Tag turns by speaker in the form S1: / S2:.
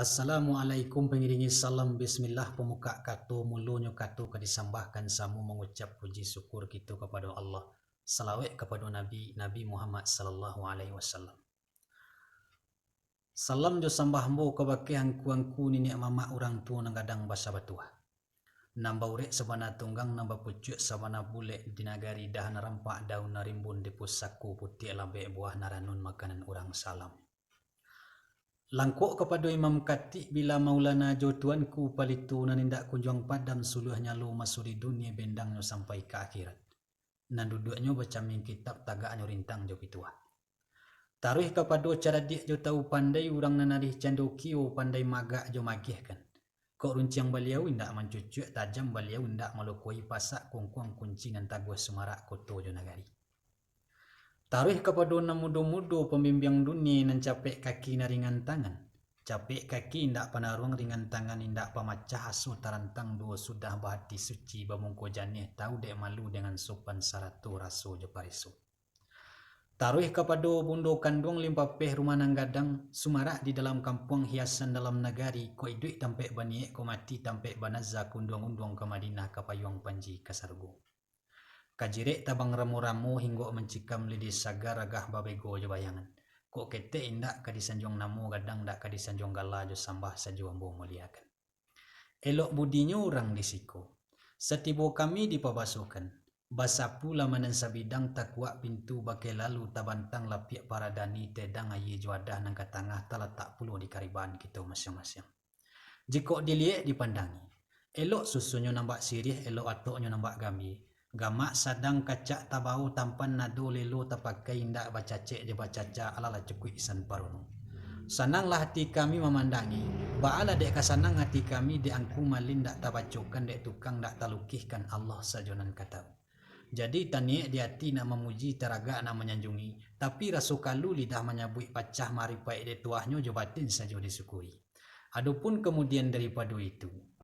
S1: Assalamualaikum pengiringi salam bismillah pemuka katu mulunyo katu kadisambahkan samu mengucap puji syukur kita kepada Allah. Salawat kepada Nabi Muhammad sallallahu alaihi wasallam. Salam jo sambahmu kebake angku nini mama orang tua nanggadang basa batuah. Namba urek sabana tunggang namba pucuk sabana bule di nagari dah narampak daun narimbun di pusaku putih lambe buah naranun makanan orang salam. Langkuk kepada Imam Khatib bila Maulana jo tuanku palitu nanindak kunjung padam suluhnya lu masuri dunia bendangnya sampai ke akhirat. Nan duduknya baca min kitab tagaknya rintang jo pituah. Taruh kepada cara dia jo tahu pandai urang nanarih candokio pandai magak jo magih kan. Kok runciang beliau indak mencucuk tajam beliau indak melukui pasak kungkuang kunci nan taguh semarak koto jo nagari. Taruh kepada na mudo-mudo pembimbing dunia nan capek kaki na ringan tangan. Capek kaki indak panaruang ringan tangan indak pamacah asu tarantang dua sudah bahati suci bamungko janih tahu dek malu dengan sopan saratu raso je parisu. Taruh kepada bundo kandung limpapeh rumah nanggadang sumarak di dalam kampung hiasan dalam negari ko iduit tampek baniek ko mati tampek banazza kunduang-unduang ke Madinah ke payung panji ke sargu. Kajirek tabang ramu-ramu hingga mencikam lidi sagar agah babego jo bayangan. Kok kete indak kadisanjung namu gadang dak kadisanjung gala jo sambah sajo ambo muliakan. Elok budinya orang disiko. Setibo kami dipabasukan. Basa pula manan sabidang takwa pintu bakai lalu tabantang lapiak paradani tedang ayi juadah nang katangah talatak puluh di kariban kita masing-masing. Jika dilihat dipandangi. Elok susunya nampak sirih, elok atoknya nampak gambi. Gamak sadang kacak tabau tampan nado lelo tapakai indak bacacek je bacaca alala cekui isan paruno. Sananglah hati kami memandangi, baala dek kasanang hati kami dek angku malin dak tabacokan dek tukang dak talukihkan Allah sajonan kata. Jadi taniek di hati nak memuji teraga nak menyanjungi, tapi rasukalu lidah menyabui pacah mari paik dek tuahnya jo batin sajo disyukuri. Adapun kemudian daripada itu,